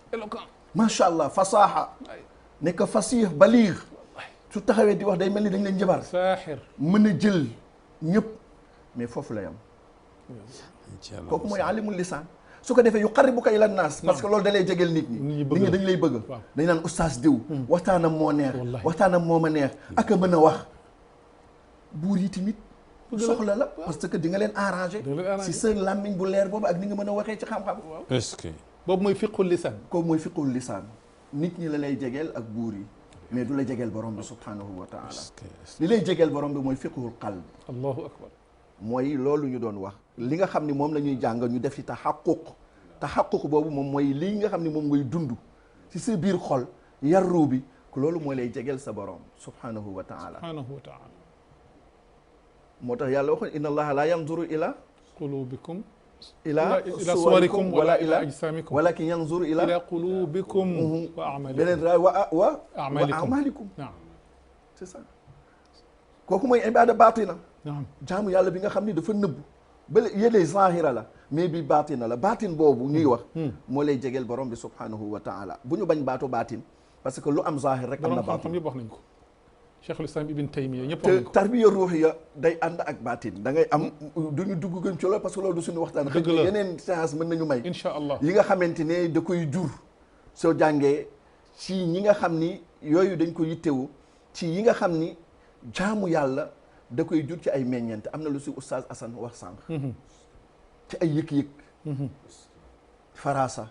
macha allah fasaaxa nekk fasih baliir su taxawee di wax day mel ni dañ leen njabar saaxir mën a jël ñëpp mais foofu la yam kooku mooy alimul lisaan su ko defee yuqarribuka ila naas parce que loolu da lay jegeel nit ñi dañ lay bëgg dañ naan oustaz diw waxtaanam moo neex waxtaanam moo ma neex ak a mën a wax buur yi tamit soxla la parce que di nga leen arrangé si sa làmmiñ bu leer boobu ak ni nga mën a waxee ci xam-xam. est-ce que boobu mooy fiqul lisaan. kooku mooy fiqul lisaan nit ñi la lay jegeel ak buur yi mais du la jegeel borom bi subhanahu wa taala. li lay jegeel borom bi mooy fiqul qalb. allahu akbar. mooy loolu ñu doon wax li nga xam ni moom la ñuy jàng ñu def ci taxaquq boobu moom mooy lii nga xam ni moom ngay dund ci sa biir xol yarru bi loolu mooy lay jegeel sa borom subhanahu wa taala. subhanahu wa taala. moo tax yàlla waxoon inna allaha la yanzuru ila qulubikum ila suwarikum wala ila ajsamikum walakin yanzuru ila qulubikum wa a'malikum beneen wa a'malikum. naam c'est ça kooku mooy ibada baatina. naam jaamu yàlla bi nga xam ni dafa nëbbu ba yëlee zahira la mais bi baatina la baatin boobu ñuy wax moo lay jegeel borom bi subhanahu wa taala bu ñu bañ baatu baatin parce que lu am zahir rek am na baatin. yëpp wax nañ ko Cheikhul Islam Ibn Taymiya ñëpp wax nañ ko. te tarbiya ruuxiya day ànd ak baatin da ngay am duñu dugg gën ci loolu parce que loolu du suñu waxtaan. dëgg la yeneen séance mën nañu may. incha allah yi nga xamante ne da koy jur soo jàngee ci ñi nga xam ni yooyu dañ ko yittewu ci yi nga xam ni jaamu yàlla da koy jur ci ay meññeent am na lu si oustaz Assane wax sànq. ci ay yëg-yëg. farasa.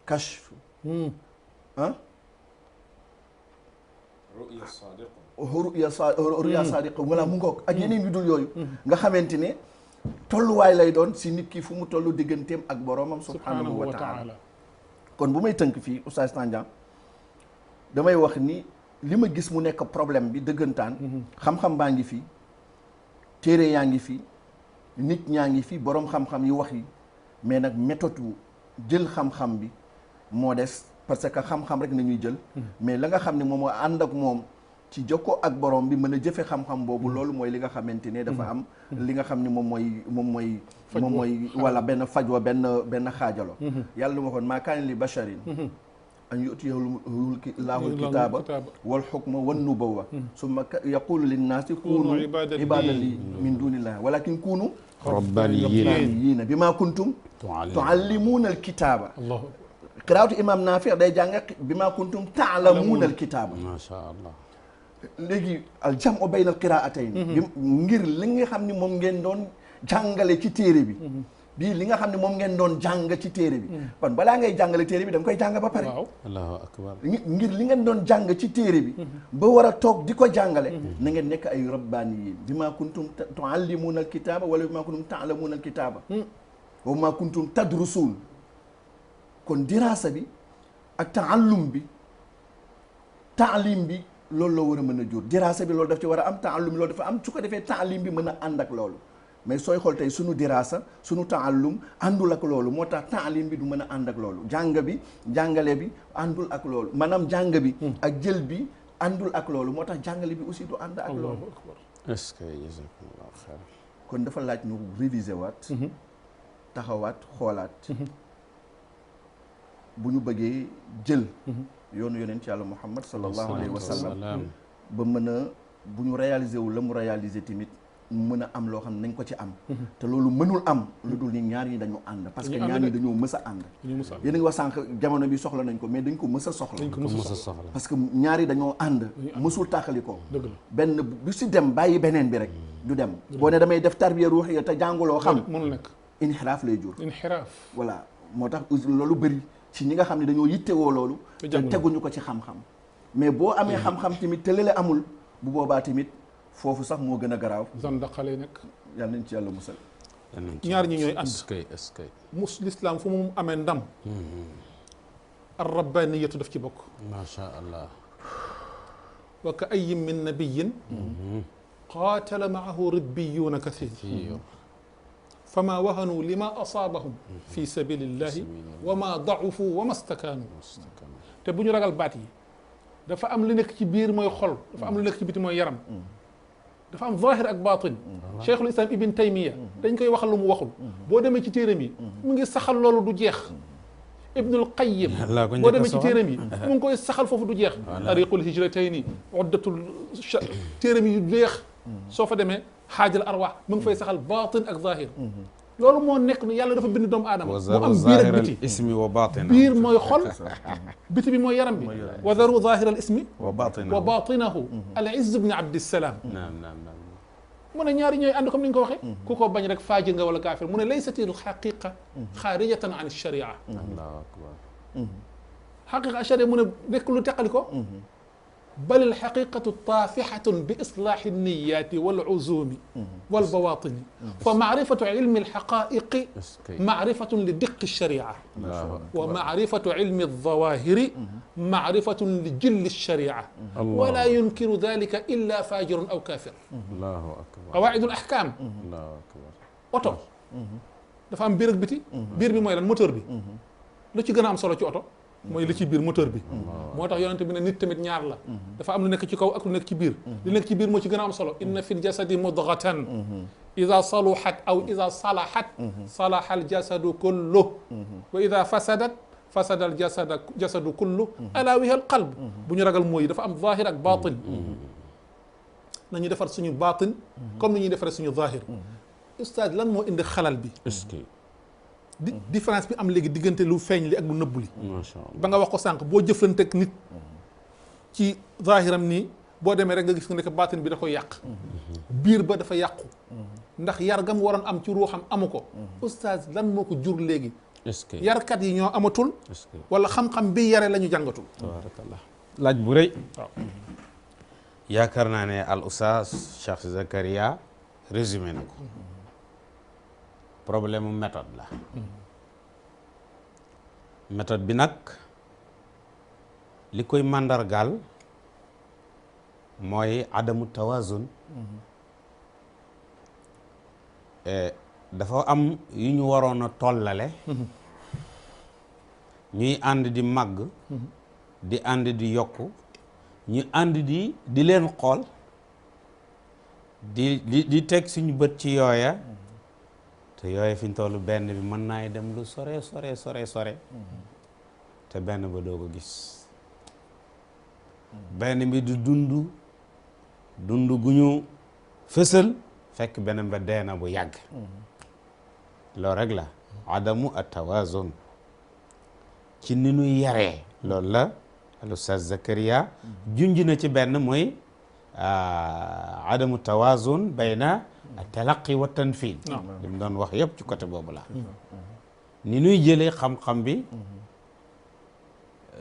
kashf. ruya sadiqa wala mu ngoog ak yeneen yu dul yooyu. nga xamante ne tolluwaay lay doon si nit ki fu mu tollu digganteem ak boroomam subhanahu wa taala. kon bu may tënk fii oustaz Tandian damay wax ni li ma gis mu nekk problème bi dëggantaan. xam-xam baa ngi fi téere yaa ngi fi nit ñaa ngi fi borom xam-xam yi wax yi mais nag méthode jël xam-xam bi moo des parce que xam-xam rek nañuy jël. mais la nga xam ne moom moo ànd ak moom ci jokkoo ak borom bi mën a jëfe xam-xam boobu loolu mooy li nga xamante ne dafa am. li nga xam ne moom mooy wala benn fajwa benn xaajalo. yàlla lu ma waxoon maa kaana li basharin an yu'tiyahu llaahu l-kitaaba wal hukma wan nubuwwa summa yaqulu linnaasi kuunu ibaadan li min duunillaahi walakin kuunu rabbaaniyyiina bimaa kuntum tuallimuuna al-kitaaba. qiraatu imam Naafi day jàng bimaa kuntum taalamuuna al-kitaaba. macha allah. léegi al jam'u bayna al qiraatayn ngir li nga xam ne moom ngeen doon jàngale ci téere bi. bii li nga xam ne moom ngeen doon jàng ci téere bi. kon balaa ngay jàngale téere bi da nga koy jàng ba pare. waaw allahu akbar. ngir li ngeen doon jàng ci téere bi. ba war a toog di ko jàngale. na ngeen nekk ay rabbaaniyiin bimaa kuntum tuallimuuna al kitaaba wala bimaa kuntum taalamuuna al kitaaba. wa bimaa kuntum tadrusuun. kon diraasa bi ak taallum bi taalim bi loolu la war a mën a jur diraasa bi loolu daf ci war a am taallum bi loolu dafa am su ko defee taalim bi mën a ànd ak loolu mais sooy xool tey sunu diraasa sunu taallum àndul ak loolu moo tax taalim bi du mën a ànd ak loolu jàng bi jàngale bi àndul ak loolu maanaam jàng bi ak jël bi àndul ak loolu moo tax jàngale bi aussi du ànd ak loolu. est-ce que jazakumullahu xayr. kon dafa laaj ñu réviser waat taxawaat xoolaat bu ñu bëggee jël yoonu yonent yàlla Muhammad sallallahu alayhi wa sallam ba mën a bu ñu réaliser wu la mu réaliser tamit mën a am loo xam ne nañ ko ci am te loolu mënul am lu dul ni ñaar ñi dañu ànd parce que ñaar ñi dañoo mës a ànd yéen a ngi wax sànq jamono bi soxla nañ ko mais dañ ko mës a soxla parce que ñaar yi dañoo ànd mësul tàqali ko benn bu si dem bàyyi beneen bi rek du dem boo ne damay def tarbiya ruuxiya te jànguloo xam mënul nekk inxiraaf lay jur inxiraaf voilà moo tax loolu bëri ci ñi nga xam ne dañoo yittewoo loolu te teguñu ko ci xam-xam mais boo amee xam-xam tamit te lële amul bu boobaa tamit foofu sax moo gën a garaaw zandaqale nag yàlla nañ ci yàlla musal ñaar ñi ñooy ànd est-ce que mus l'islam fu mu amee ndam ar rabbaniyatu daf ci bokk macha allah wa ka ayyin min nabiyyin qaatala maahu ribbiyuuna kathir fama wahanu lima asaabahum fi sabilillahi wa ma da'ufu wa ma stakaanu te bu ñu ragal baat yi dafa am lu nekk ci biir mooy xol dafa am lu nekk ci biti mooy yaram dafa am zahir ak batin cheikhul islam ibn taymiya dañ koy waxal lu mu waxul boo demee ci téeram yi mu ngi saxal loolu du jeex ibnul qayyim boo demee ci téeram yi mu ngi koy saxal foofu du jeex tariqul hijratayni uddatul téeram yi du jeex soo fa demee xaajal arwaax mu ngi fay saxal batin ak zahir loolu moo nekk ni yàlla dafa bind doomu aadama mu am biir ak biti ismi wa batina biir mooy xol biti bi mooy yaram bi wa daru zahir al ismi wa batinahu al izz ibn abdissalaam mu ne ñaari ñooy ànd comme ni nga ko waxee ku ko bañ rek faajir nga wala kaafir mu ne laysatil xaqiqa xaarijatan an sharia allahu akbar xaqiqa sharia mu ne nekk lu teqali ko bal al xaqiqatu taafixatun bi islaaxi niyaati wal uzumi wal bawaatini fa maarifatu ilmi al xaqaa'iqi maarifatun li diqi sharia wa maarifatu ilmi al zawahiri maarifatun li jilli sharia wala yunkiru dalika illa faajirun aw kaafir allahu akbar qawaidul ahkam allahu akbar oto dafa am biir ak biti biir bi mooy lan moteur bi lu ci gën a am solo ci oto mooy li ci biir moteur bi moo tax yonente bi ne nit tamit ñaar la dafa am lu nekk ci kaw ak lu nekk ci biir li nekk ci biir moo ci gën a am solo inna fi ljasadi mudghatan ida saluhat aw ida salahat salaha aljasadu kullu wa ida fasadat fasada aljasadu kullu ala wiha alqalb bu ñu ragal mooy dafa am zahir ak batin nañu defar suñu batin comme ni ñuy defaree suñu zahir ustaad lan moo indi xalal bi différence bi am léegi diggante lu feeñ li ak lu nëbbu li ba nga wax ko sànq boo jëflanteeg nit ci zahiram nii boo demee rek nga gis nga nekk baatin bi da koy yàq biir ba dafa yàqu ndax yar gam waroon am ci ruuxam amu ko oustaz lan moo ko jur léegi yarkat yi ñoo amatul wala xam-xam bi yare la ñu jàngatul tabarakallah laaj bu rëy waaw yaakaar naa ne al oustaz Cheikh Zakaria résumé na ko problème méthode la méthode bi nag li koy màndargaal mooy adamu tawazun dafa am yu ñu waroon a tollale ñuy ànd di màgg di ànd di yokku ñu ànd di leen xool di teg suñu bët ci yooya te yooyu fi ñu toll benn bi mën naay dem lu sore te benn ba doo ko gis benn bi di dund gu ñu fësal fekk beneen ba dee na bu yàgg loolu rek la adamu at-tawazun ci ni ñuy yaree loolu la al-Ustaz Zakaria junj na ci benn mooy adamu tawazun bayna at-talaqi wa tanfid li mu doon wax yëpp ci côté boobu la ni ñuy jëlee xam-xam bi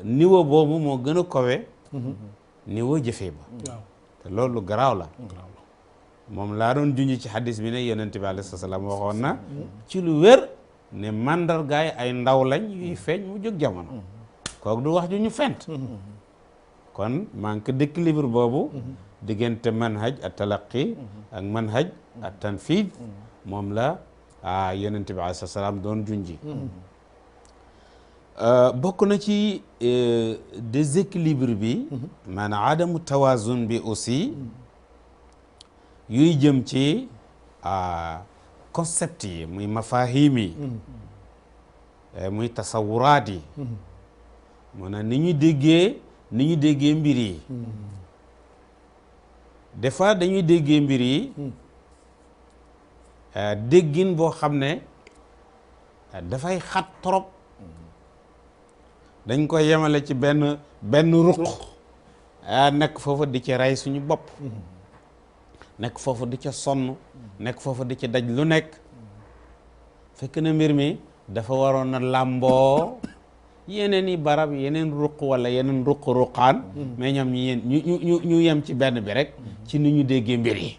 niveau boobu moo gën a kawe niveau jëfee ba te loolu garaaw la moom laa doon junj ci xadis bi ne yonent bi alayhi salaam waxoon na ci lu wér ne mandargaay ay ndaw lañ yuy feeñ mu jóg jamono kooku du wax ju ñu fent kon manque d'équilibre boobu diggante manhaj at-talaqi ak manhaj at-tanfid moom la yonent bi alayhi salaam doon junji bokk na ci déséquilibre bi maanaam adamu tawazun bi aussi yuy jëm ci concept yi muy mafahim yi muy tasawuraat yi maanaam ni ñu déggee mbir yi des fois dañuy déggee mbir yi déggin boo xam ne dafay xat trop dañ koy yemale ci benn ruq nekk foofu di ci rey suñu bopp nekk foofu di ca sonn nekk foofu di ci daj lu nekk fekk na mbir mi dafa waroon na làmboo yeneen i barab yeneen ruq wala yeneen ruq-ruqaan mais ñoom ñu yem ci benn bi rek ci ni ñu déggee mbir yi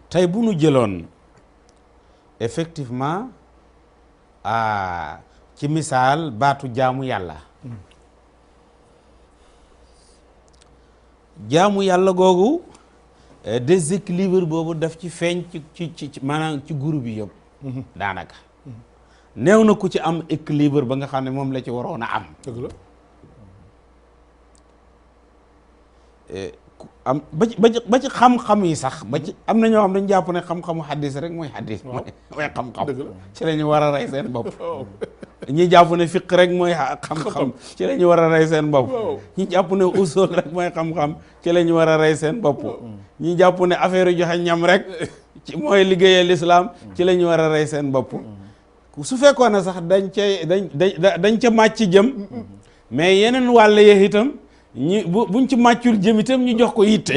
tey bu nu jëloon effectivement ci misaal baatu jaamu yàlla jaamu yàlla googu déséquilibre boobu daf ci feeñ ci maanaam ci groupe yi yëpp daanaka néew na ku ci am équilibre ba nga xam ne moom la ci waroon a am dëgg la am ba ci xam-xam yi sax ba ci am na ñoo xam dañu jàpp ne xam-xamu xaddis rek mooy xaddis mooy xam-xam ci la ñu war a rey seen bopp ñi jàpp ne fiq rek mooy xam-xam ci la ñu war a rey seen bopp ñi jàpp ne usul rek mooy xam-xam ci la ñu war a rey seen bopp ñi jàpp ne affaire yu joxe ñam rek ci mooy liggéeyal lislaam ci la ñu war a rey seen bopp su fekkoon ne sax dañ ca màcc jëm mais yeneen wàll yee itam buñ ci màccul jëm itam ñu jox ko yitte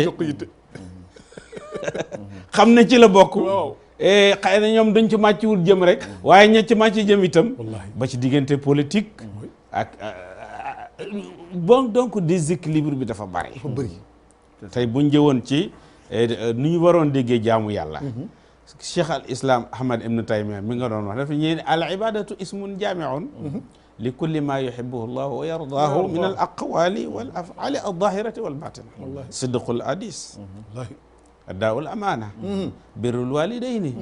xam ne ci la bokk waaw xëy na ñoom dañ ci màcciwul jëm rek waaye ña ci màcc jëm itam wallaahi ba ci diggante politique ak bon donc déséquilibre bi dafa bari dafa bëri tey buñ jëwoon ci nu ñu waroon déggee jaamu yàlla cheikh al islam ahmad ibn taymiya mi nga doon wax dafa ñeen al ibadatu ismun jaamiun li kulli ma yuhibbuhu llahu wa yardaahu min al aqwali wal afali al zahirati wal batina sidqul hadis wallaahi addaa'ul amaana birrul walidayni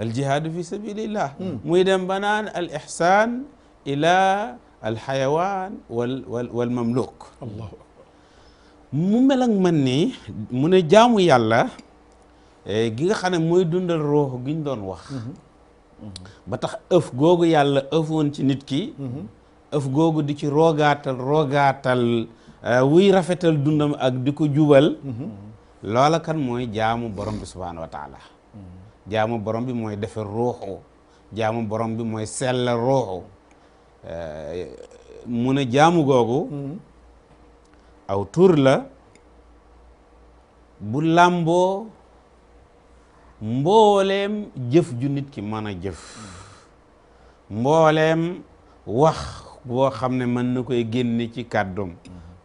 al jihaadu fi sabilillah muy dem ba naan al ihsan ila al xayawaan wal mamluk allahu akbar mu mel ak man ni mu ne jaamu yàlla gi nga xam ne mooy dundal ruux gi ñu doon wax ba tax ëf googu yàlla ëfoon ci nit ki ëf googu di ci roogaatal wuy rafetal dundam ak di ko jubal loola kan mooy jaamu borom bi subhaanahu wa taala jaamu borom bi mooy defe ruuxu jaamu borom bi mooy sell ruuxu mu ne jaamu googu aw tur la bu làmboo mbooleem jëf ju nit ki mën a jëf mbooleem wax boo xam ne mën na koy génne ci kàddum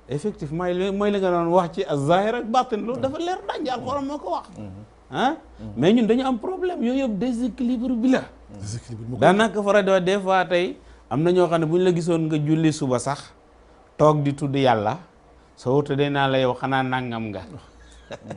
effectivement mooy li nga doon wax ci az-zahir ak batin loolu dafa leer dañ Alxuraan moo ko wax ah mais ñun dañu am problème yooyu yëpp déséquilibre bi la daanaka faral di wax des fois tey am na ñoo xam ne bu ñu la gisoon nga julli suba sax toog di tudd yàlla soo tëddee naa la yow xanaa nangam nga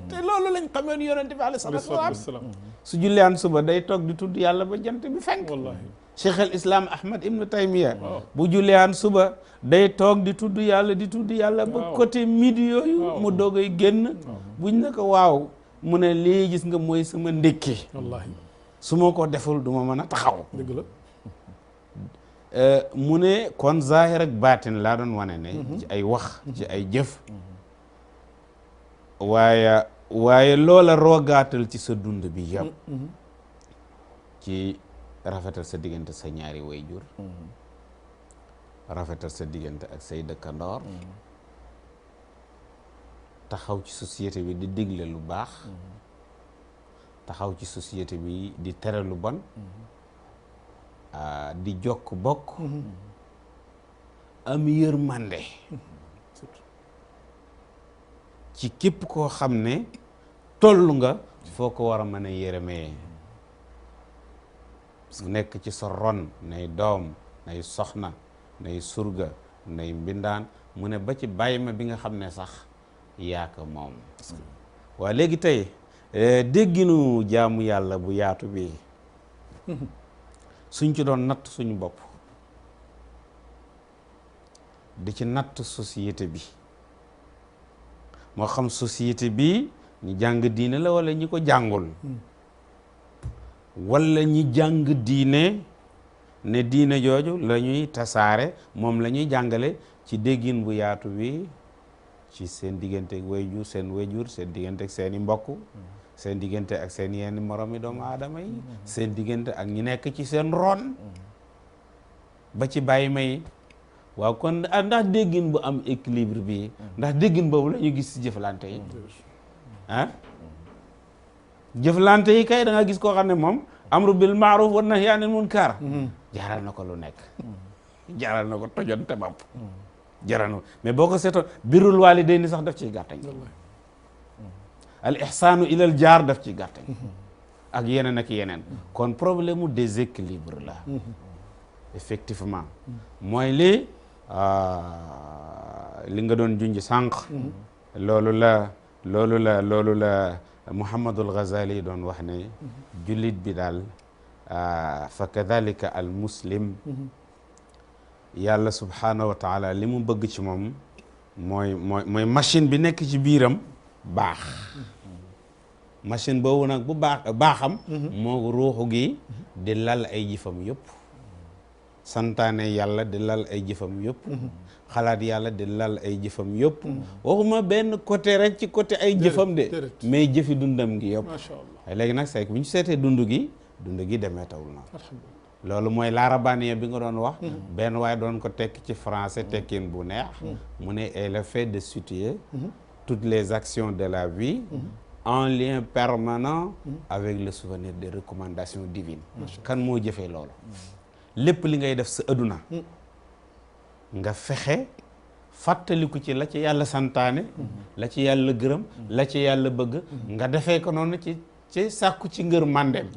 te loolu lañ xamoon yonent bi alayhi salaatu wa salaam su julliwaan suba day toog di tudd yàlla ba jant bi fenk wallaahi cheikh al islam ahmad ibn taymiya bu julliwaan suba day toog di tudd yàlla ba côté midi yooyu mu doogay génn buñ ne ko waaw mu ne lii gis nga mooy sama ndékki wallaahi su ma ko deful du ma mën a taxaw dëgg la mu ne kon zahir ak baatin laa doon wane ne ci ay wax ci ay jëf waaye loola roogaatal ci sa dund bi yëpp ci rafetal sa diggante sa ñaari wayjur rafetal sa diggante ak say dëkkandoor taxaw ci société bi di digle lu baax taxaw ci société bi di tere lu bon di jokk bokk am yërmande ci képp koo xam ne toll nga foo ko war a mën a yërëmee mu nekk ci sa ron nay doom nay soxna nay surga nay mbindaan mu ne ba ci bàyyi ma bi nga xam ne sax yaaka moom waa léegi tey dégginu jaamu yàlla bu yaatu bi suñ ci doon natt suñu bopp di ci natt société bi moo xam société bi ñi jàng diine la wala ñi ko jàngul wala ñi jàng diine ne diine jooju la ñuy tasaare moom la ñuy jàngale ci déggin bu yaatu bi ci seen diggante ak wayjur seen diggante ak seeni mbokk seen diggante ak seen yenn moromi doomu aadama yi seen diggante ak ñi nekk ci seen ron ba ci bàyyi may waaw kon ndax déggin bu am équilibre bi ndax déggin boobu la ñu gis ci jëflante yi ah jëflante yi kay da nga gis koo xam ne moom amru bil maaruf wa nahyi anil munkar jaral na ko lu nekk jaral na ko tojonte bopp jaral na ko mais boo ko seetoon birrul waalidayni sax daf ciy gàttañ al ihsaanu ilal jaar daf ciy gàttañ ak yeneen ak yeneen kon problème mu déséquilibre la effectivement mooy li nga doon junj sànq loolu la Muhammadul Ghazali doon wax ne jullit bi daal fa kadhalika al muslim yàlla subhanahu wa taala li mu bëgg ci moom mooy machine bi nekk ci biiram baax machine boobu nag bu baaxam moo ruuxu gi di lal ay jëfam yëpp santaane yàlla di lal ay jëfam yëpp xalaat yàlla di lal ay jëfam yëpp waxuma benn côté rek ci côté ay jëfam de mais jëfi dundam gi yëpp macha allah léegi nag c'est que bu ñu seetee dund gi demee tawul na loolu mooy l'arabaniya bi nga doon wax benn waaye doon ko tekk ci français tekkin bu neex mu ne est le fait de situer toutes les actions de la vie en lien permanent avec le souvenir des recommandations divines. kan moo jëfee loolu lépp li ngay def sa adduna nga fexe fàttaliku ci la ci yàlla santaane la ci yàlla gërëm la ci yàlla bëgg nga defee ko noonu ci sàkku ci ngër mandem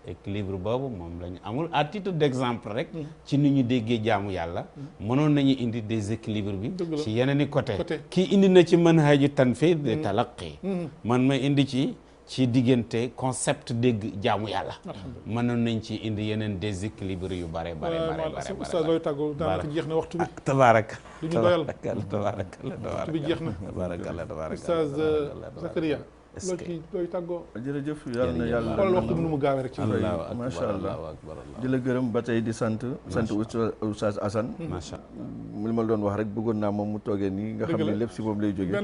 équilibre boobu moom la ñu amul à titre d'exemple rek ci ni ñu déggee jaamu yàlla mënoon nañu indi déséquilibre bi ci yeneen i côté kii indi na ci manhaju tanfid de talaqi man ma indi ci diggante concept dégg jaamu yàlla mënoon nañ ci indi yeneen déséquilibre yu bare oustaz looy tàggoo daanaka jeex na waxtu bi tabaaraka du ñu doyal tabaaraka waxtu bi jeex na tabaaraka oustaz Zakaria looy tàggoo jërëjëf yàlla na yàlla xoolal waxtu bi nu mu gaawee rek ci macha allah di la gërëm ba tey di sant oustaz Assane macha li ma doon wax rek bëggoon naa moom mu toogee nii nga xam ne lépp si moom lay jógee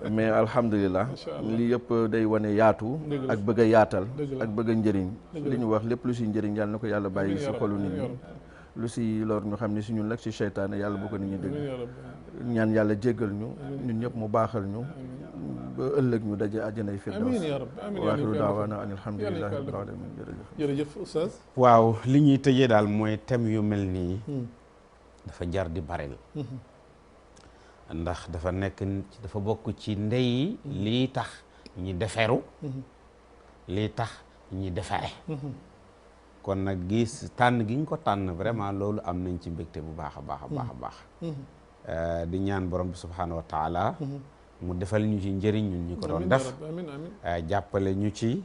mais alhamdulilah lii yëpp day wane yaatu ak bëgg a yaatal ak bëgg a njëriñ li ñu wax lépp lu si njëriñ yàlla na ko yàlla bàyyi si xolu nit ñi lu si lor ñu xam ne si ñun nag si seytaane yàlla bu ko nit ñi dégg ñaan yàlla jéggal ñu ñun ñëpp mu baaxal ñu ba ëllëg ñu daje àjjanay firdaws amiin yaa rabbi amiin wa aaxiru daawaana an alhamdulillahi rabbil alamin jërëjëf oustaz waaw li ñuy tëjee daal mooy thème yu mel nii dafa jar di baril ndax dafa nekk dafa bokk ci ndey lii tax ñi deferu lii tax ñi defare kon nag gis tànn gi ñu ko tànn vraiment loolu am nañ ci mbégte bu baax a baax a baax a baax di ñaan borom bi subhaanahu wa taala mu defal ñu ci njëriñ ñun ñi ko doon def jàppale ñu ci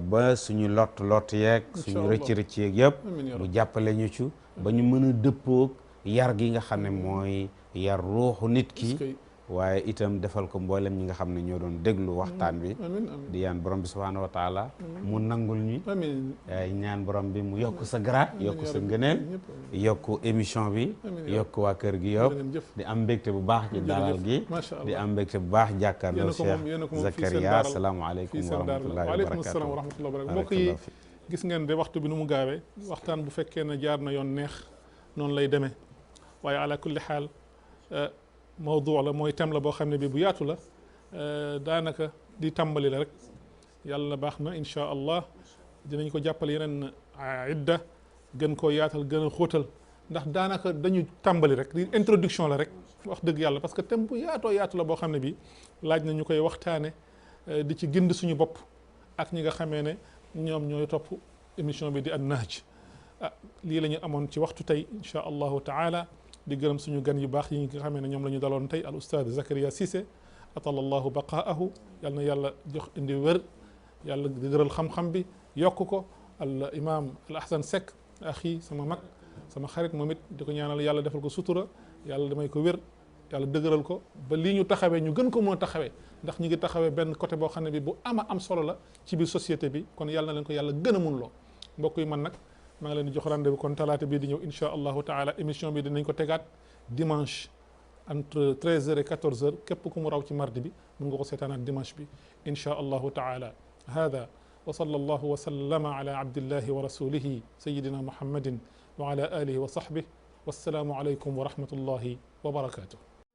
ba suñu lott yeeg suñu rëcc yeeg yëpp mu jàppale ñu ci ba ñu mën a dëppoog yar gi nga xam ne mooy yar ruuxu nit ki waaye itam defal ko mboolem ñi nga xam ne ñoo doon déglu waxtaan bi di ñaan borom bi subhaanahu wa taala mu nangul ñu ñaan borom bi mu yokk sa garaat yokk sa ngëneel yokk émission bi yokk waa kër gi yëpp di am mbégte bu baax ci dalal gi di am mbégte bu baax jàkkaarloo Cheikh Zakaria asalaamaaleykum wa rahmatullahi wa barakatuh mbokk yi gis ngeen de waxtu bi nu mu gaawee waxtaan bu fekkee ne jaar na yoon neex noonu lay demee waaye ala kulli xaal mawdu la mooy thème la boo xam ne bi bu yaatu la daanaka di tàmbali la rek yàlla baax na inchaa allah dinañ ko jàppale yeneen idda gën koo yaatal gën a xóotal ndax daanaka dañu tàmbali rek di introduction la rek wax dëgg yàlla parce que thème bu yaatoo yaatu la boo xam ne bi laaj na ñu koy waxtaane di ci gind suñu bopp ak ñi nga xamee ne ñoom ñooy topp émission bi di an-Nahj lii la ñu amoon ci waxtu tey inchaa allahu taala di gërëm suñu gan yu baax yi nga xamee ne ñoom la ñu daloon tey al ustaad Zakaria Cissé atala allahu baqaahu yal na yàlla jox indi wér yàlla di gëral xam-xam bi yokk ko al imam al ahsan Seck axi sama mag sama xarit moom it di ko ñaanal yàlla defal ko sutura yàlla damay ko wér yàlla dëgëral ko ba lii ñu taxawee ñu gën ko mën a taxawee ndax ñu ngi taxawee benn côté boo xam ne bi bu am solo la ci biir société bi kon yàlla na leen ko yàlla gën a mun loo mbokk yi man nag maa ngi leen di jox rendez-vous kon talaata bii di ñëw insha allahu taala émission bi dinañ ko tegaat dimanche entre 13h et 14h képp ku mu raw ci mardi bi mun nga ko seetaanaat dimanche bi insha allahu taala hada wa sallallahu wa sallama ala abdillahi wa rasulihi sayidina muhammadin wa ala alihi wa sahbihi wassalaamu alaykum wa rahmatullahi wa barakatuh